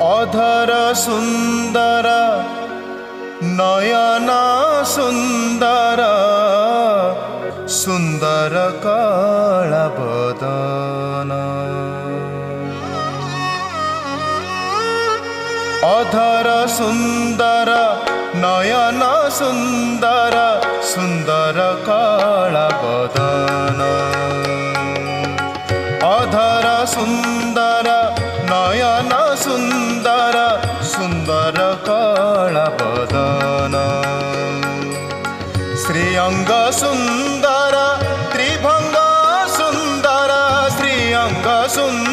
अधर सुंदर नयन सुंदर सुंदर काला बदन अधर सुंदर नयन सुंदर सुंदर काला बदन अधर सुंदर नयन सुंदर सुंदर काला बदन श्रीअंग सुंदर त्रिभंग सुंदर श्रीअंग सुंदर